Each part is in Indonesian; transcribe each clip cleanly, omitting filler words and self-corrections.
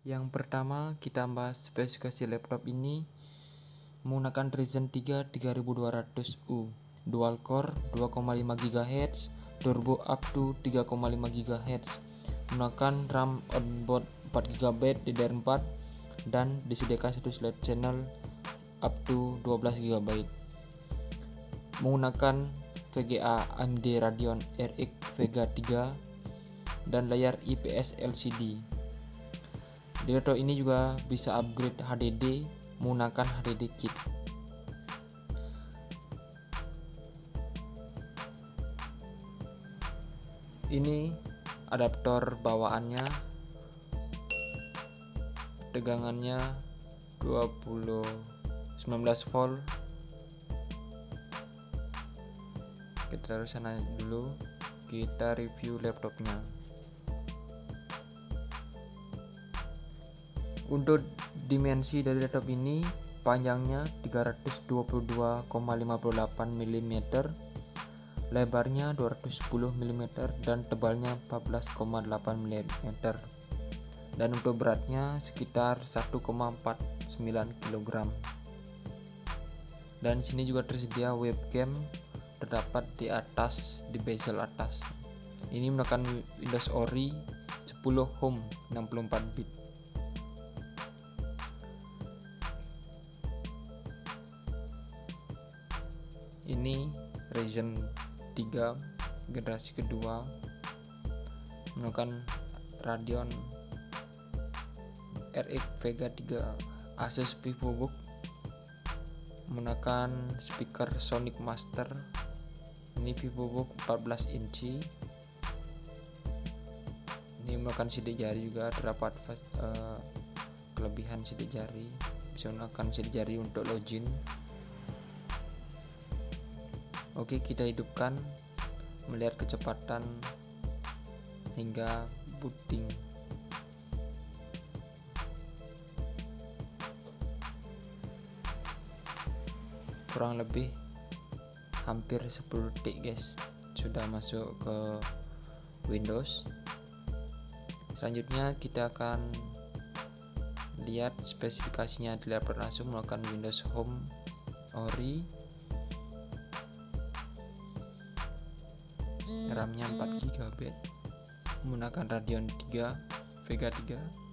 Yang pertama kita bahas spesifikasi laptop ini menggunakan Ryzen 3 3200U, dual core 2,5 GHz, turbo up to 3,5 GHz, menggunakan RAM onboard 4 GB DDR4 dan disediakan satu slot channel up to 12 GB. Menggunakan VGA AMD Radeon RX Vega 3 dan layar IPS LCD. Di laptop ini juga bisa upgrade HDD menggunakan HDD kit. Ini adaptor bawaannya, tegangannya 19 volt. Kita taruh sana dulu, kita review laptopnya. Untuk dimensi dari laptop ini, panjangnya 322,58 mm, lebarnya 210 mm dan tebalnya 14,8 mm. Dan untuk beratnya sekitar 1,49 kg. Dan sini juga tersedia webcam terdapat di atas, di bezel atas. Ini menggunakan Windows Ori 10 Home 64 bit. Ini Ryzen 3 generasi kedua menggunakan Radeon RX Vega 3, Asus VivoBook menggunakan speaker Sonic Master. Ini VivoBook 14 inci. Ini menggunakan sidik jari juga, terdapat kelebihan sidik jari, bisa menggunakan sidik jari untuk login. Oke, kita hidupkan, melihat kecepatan hingga booting. Kurang lebih hampir 10 detik guys, sudah masuk ke Windows. Selanjutnya kita akan lihat spesifikasinya di laptop langsung menggunakan Windows Home Ori. RAM-nya 4 GB, menggunakan Radeon 3 Vega 3.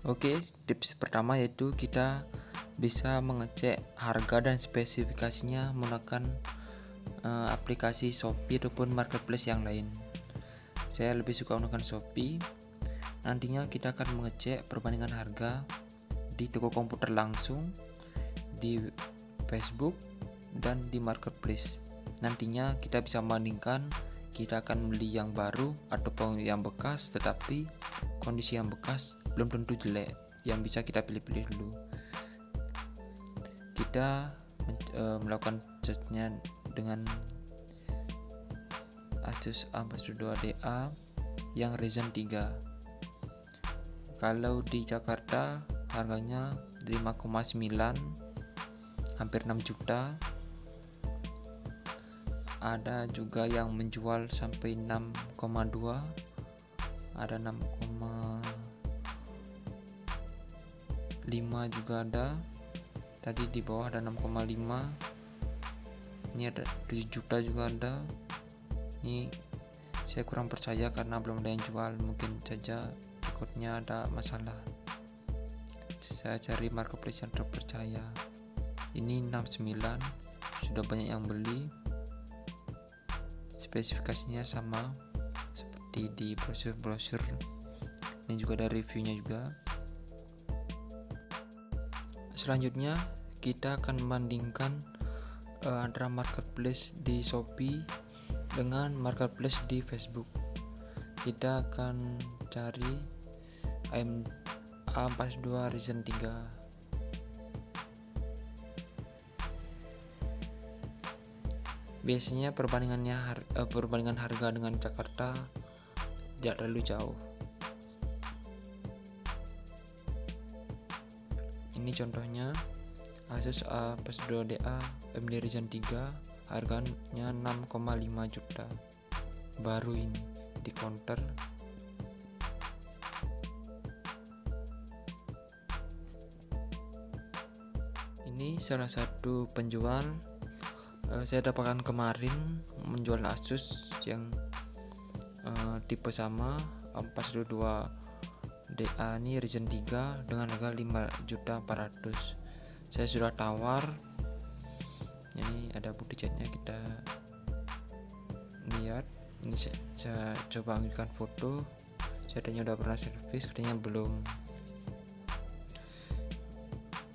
Oke, tips pertama yaitu kita bisa mengecek harga dan spesifikasinya menggunakan aplikasi Shopee ataupun marketplace yang lain. Saya lebih suka menggunakan Shopee. Nantinya kita akan mengecek perbandingan harga di toko komputer langsung, di Facebook, dan di marketplace. Nantinya kita bisa membandingkan, kita akan beli yang baru ataupun yang bekas, tetapi kondisi yang bekas belum tentu jelek, yang bisa kita pilih-pilih dulu. Kita melakukan ceknya dengan Asus A42DA yang Ryzen 3. Kalau di Jakarta harganya 5,9, hampir 6 juta. Ada juga yang menjual sampai 6,2, ada 6,5 juga ada. Tadi di bawah ada 6,5. Ini ada 7 juta juga ada. Ini saya kurang percaya karena belum ada yang jual, mungkin saja takutnya ada masalah. Saya cari marketplace yang terpercaya. Ini 69, sudah banyak yang beli. Spesifikasinya sama seperti di brosur-brosur. Ini juga ada reviewnya juga. Selanjutnya kita akan membandingkan antara marketplace di Shopee dengan marketplace di Facebook. Kita akan cari A42 Ryzen 3. Biasanya perbandingan harga dengan Jakarta tidak terlalu jauh. Ini contohnya Asus A52DA AMD Ryzen 3, harganya 6,5 juta. Baru ini di counter. Ini salah satu penjual saya dapatkan kemarin menjual Asus yang tipe sama 412DA ini Ryzen 3 dengan harga 5.400.000. Saya sudah tawar. Ini ada bukti chatnya, kita lihat. Ini saya coba ambilkan foto. Katanya udah pernah servis, katanya belum.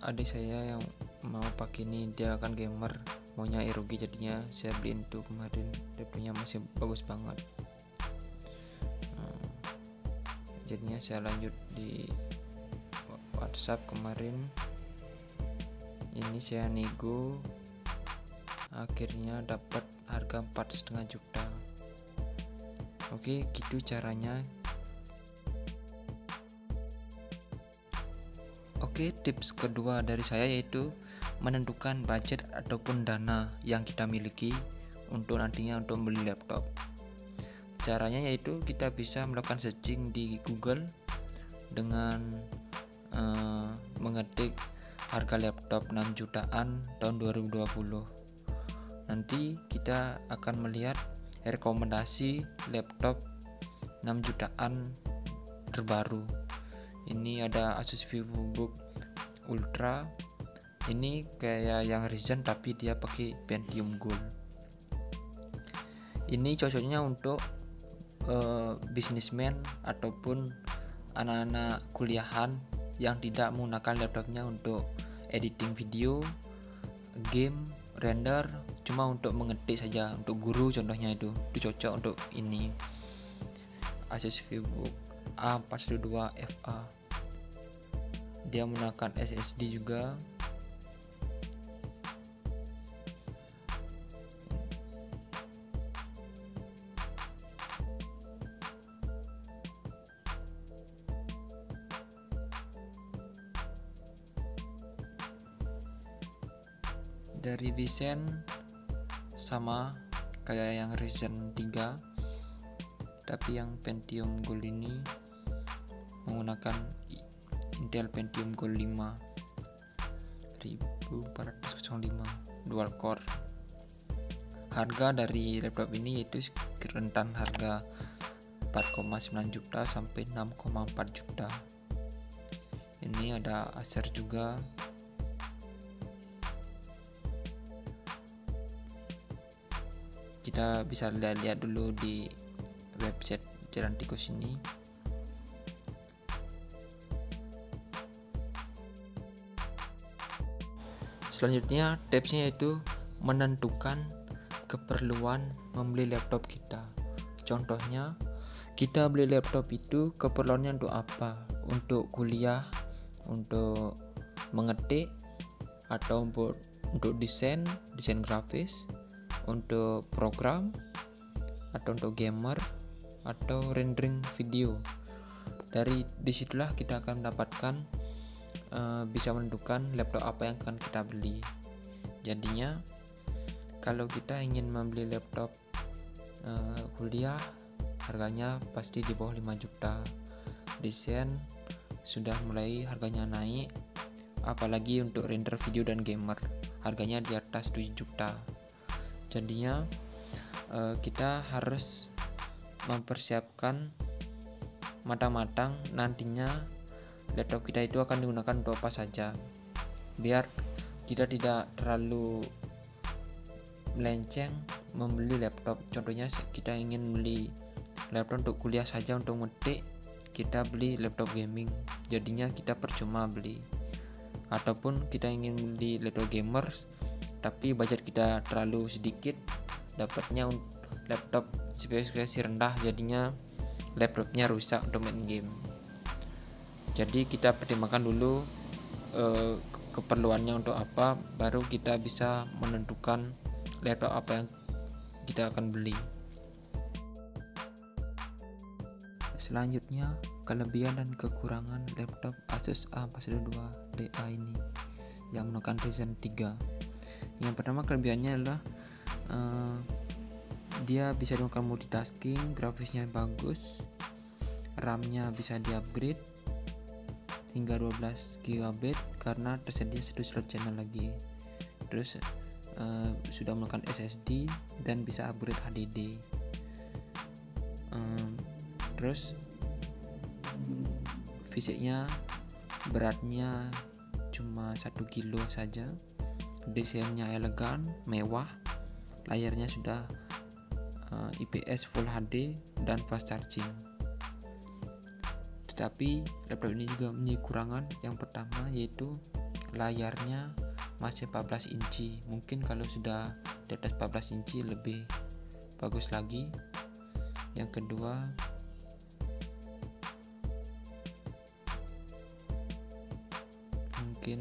Adik saya yang mau pakai ini, dia kan gamer, maunya ROG, jadinya saya beliin tuh kemarin. Reviewnya masih bagus banget. Jadinya saya lanjut di WhatsApp kemarin. Ini saya nego, akhirnya dapat harga 4,5 juta. Oke, gitu caranya. Oke, tips kedua dari saya yaitu menentukan budget ataupun dana yang kita miliki untuk nantinya untuk membeli laptop. Caranya yaitu kita bisa melakukan searching di Google dengan mengetik harga laptop 6 jutaan tahun 2020. Nanti kita akan melihat rekomendasi laptop 6 jutaan terbaru. Ini ada Asus VivoBook Ultra. Ini kayak yang Ryzen tapi dia pakai Pentium Gold. Ini cocoknya untuk bisnismen ataupun anak-anak kuliahan yang tidak menggunakan laptopnya untuk editing video, game, render, cuma untuk mengetik saja, untuk guru contohnya itu cocok untuk ini. Asus VivoBook A412FA, dia menggunakan SSD juga. Dari desain sama kayak yang Ryzen 3, tapi yang Pentium Gold ini menggunakan Intel Pentium Gold 5405 dual core. Harga dari laptop ini yaitu rentan harga 4,9 juta sampai 6,4 juta. Ini ada Acer juga. Kita bisa lihat dulu di website Jalan Tikus ini. Selanjutnya tipsnya yaitu menentukan keperluan membeli laptop kita. Contohnya, kita beli laptop itu keperluannya untuk apa? Untuk kuliah, untuk mengetik, atau untuk desain grafis, untuk program, atau untuk gamer, atau rendering video. Dari disitulah kita akan mendapatkan bisa menentukan laptop apa yang akan kita beli. Jadinya kalau kita ingin membeli laptop kuliah, harganya pasti di bawah 5 juta. Desain sudah mulai harganya naik, apalagi untuk render video dan gamer harganya di atas 7 juta. Jadinya kita harus mempersiapkan matang-matang nantinya laptop kita itu akan digunakan untuk apa saja, biar kita tidak terlalu melenceng membeli laptop. Contohnya kita ingin beli laptop untuk kuliah saja, untuk ngetik, kita beli laptop gaming, jadinya kita percuma beli. Ataupun kita ingin beli laptop gamer tapi budget kita terlalu sedikit, dapatnya laptop spesifikasi rendah, jadinya laptopnya rusak untuk main game. Jadi kita pertimbangkan dulu keperluannya untuk apa, baru kita bisa menentukan laptop apa yang kita akan beli. Selanjutnya, kelebihan dan kekurangan laptop Asus A42DA ini yang menggunakan Ryzen 3. Yang pertama, kelebihannya adalah dia bisa melakukan multitasking, grafisnya bagus, RAM-nya bisa di-upgrade hingga 12 GB karena tersedia 1 slot channel lagi. Terus sudah melakukan SSD dan bisa upgrade HDD. Terus fisiknya, beratnya cuma 1 kilo saja. Desainnya elegan, mewah. Layarnya sudah IPS Full HD dan fast charging. Tetapi laptop ini juga mempunyai kekurangan. Yang pertama yaitu layarnya masih 14 inci. Mungkin kalau sudah di atas 14 inci lebih bagus lagi. Yang kedua, mungkin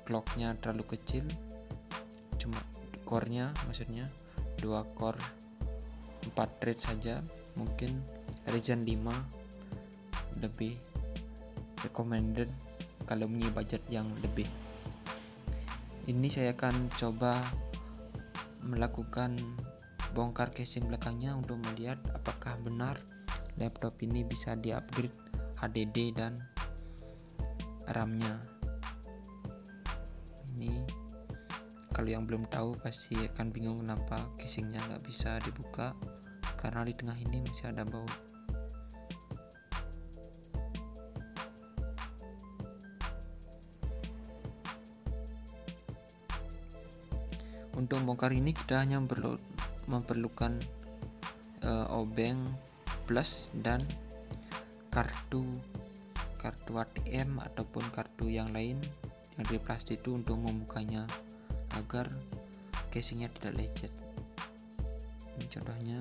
clocknya terlalu kecil, cuma core-nya, maksudnya 2 core 4 thread saja. Mungkin Ryzen 5 lebih recommended kalau punya budget yang lebih. Ini saya akan coba melakukan bongkar casing belakangnya untuk melihat apakah benar laptop ini bisa di-upgrade HDD dan RAM-nya. Ini kalau yang belum tahu pasti akan bingung kenapa casingnya nggak bisa dibuka, karena di tengah ini masih ada baut. Untuk membongkar ini kita hanya memerlukan obeng plus dan kartu ATM ataupun kartu yang lain yang dari plastik itu untuk membukanya agar casingnya tidak lecet. Ini contohnya,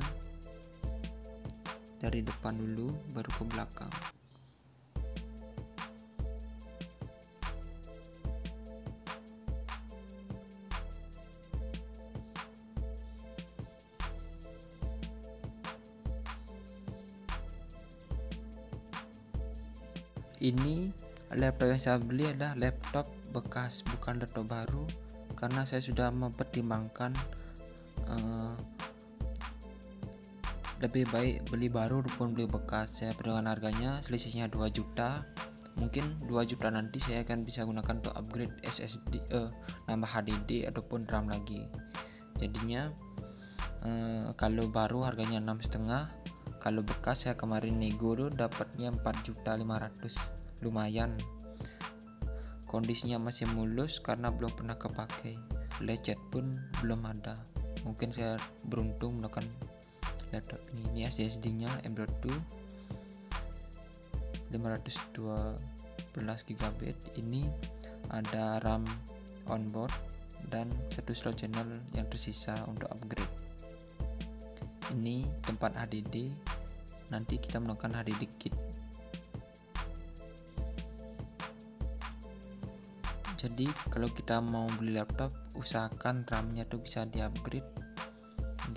dari depan dulu baru ke belakang. Ini laptop yang saya beli adalah laptop bekas, bukan laptop baru, karena saya sudah mempertimbangkan lebih baik beli baru ataupun beli bekas. Saya perhitungkan harganya selisihnya 2 juta. Mungkin 2 juta nanti saya akan bisa gunakan untuk upgrade SSD, nambah HDD ataupun RAM lagi. Jadinya kalau baru harganya 6,5. Kalau bekas saya kemarin nego tuh dapatnya 4.500.000, lumayan. Kondisinya masih mulus karena belum pernah kepakai, lecet pun belum ada. Mungkin saya beruntung melakukan laptop ini. Ini SSD-nya M.2 512 GB. Ini ada RAM onboard dan 1 slot channel yang tersisa untuk upgrade. Ini tempat HDD, nanti kita melakukan HDD kit. Jadi kalau kita mau beli laptop, usahakan RAM-nya tuh bisa di-upgrade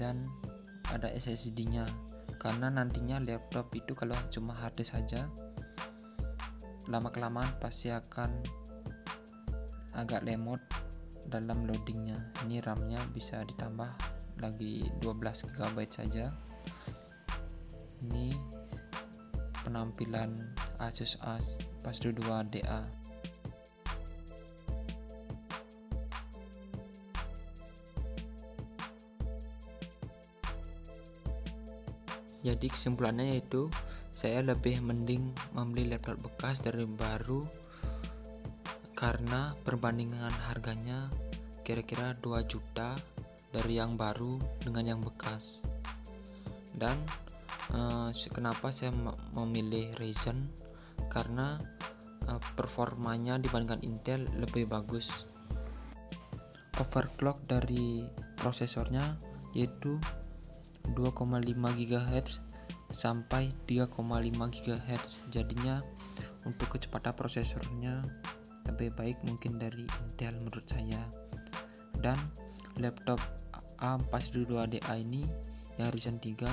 dan ada SSD-nya, karena nantinya laptop itu kalau cuma HD saja, lama-kelamaan pasti akan agak lemot dalam loadingnya. Ini RAM-nya bisa ditambah lagi 12 GB saja. Ini penampilan Asus A42DA. Jadi kesimpulannya yaitu saya lebih mending membeli laptop bekas dari baru, karena perbandingan harganya kira-kira 2 juta dari yang baru dengan yang bekas. Dan kenapa saya memilih Ryzen, karena performanya dibandingkan Intel lebih bagus. Overclock dari prosesornya yaitu 2,5 GHz sampai 3,5 GHz. Jadinya untuk kecepatan prosesornya lebih baik mungkin dari Intel menurut saya. Dan laptop A412DA ini yang Ryzen 3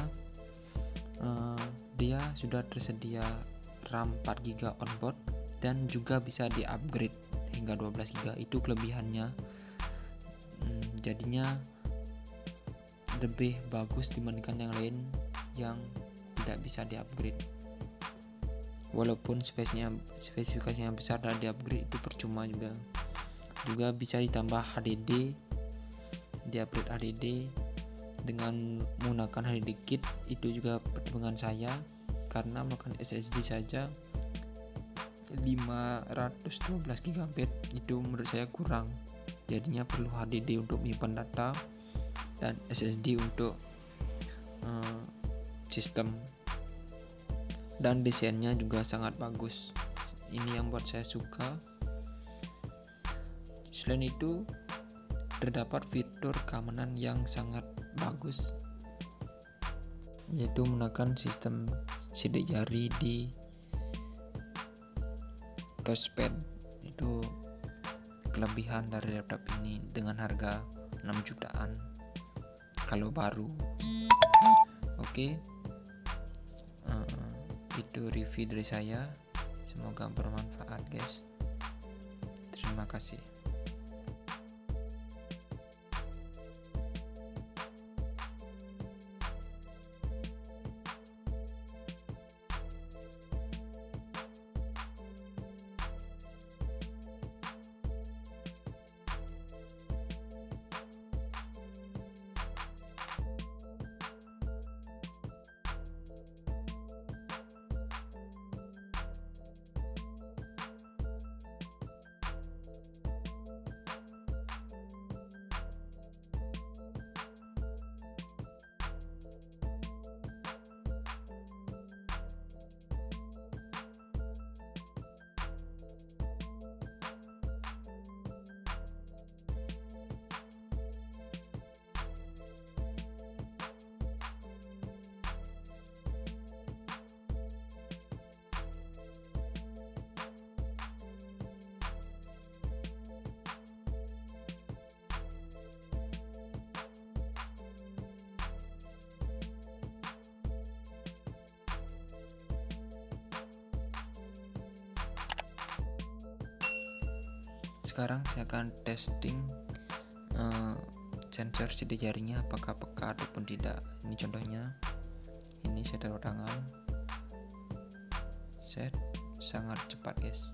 dia sudah tersedia RAM 4GB onboard dan juga bisa di-upgrade hingga 12GB. Itu kelebihannya. Jadinya lebih bagus dibandingkan yang lain yang tidak bisa di-upgrade. Walaupun spesifikasinya besar dan di-upgrade itu percuma juga. Juga bisa ditambah HDD, di-upgrade HDD dengan menggunakan HDD kit. Itu juga pertimbangan saya, karena menggunakan SSD saja 512GB itu menurut saya kurang. Jadinya perlu HDD untuk menyimpan data dan SSD untuk sistem. Dan desainnya juga sangat bagus. Ini yang buat saya suka. Selain itu, terdapat fitur keamanan yang sangat bagus, yaitu menggunakan sistem sidik jari di touchpad. Itu kelebihan dari laptop ini dengan harga 6 jutaan kalau baru. Oke, itu review dari saya, semoga bermanfaat guys. Terima kasih. Sekarang saya akan testing sensor sidik jarinya apakah peka ataupun tidak. Ini contohnya, ini saya taruh tangan, set, sangat cepat guys.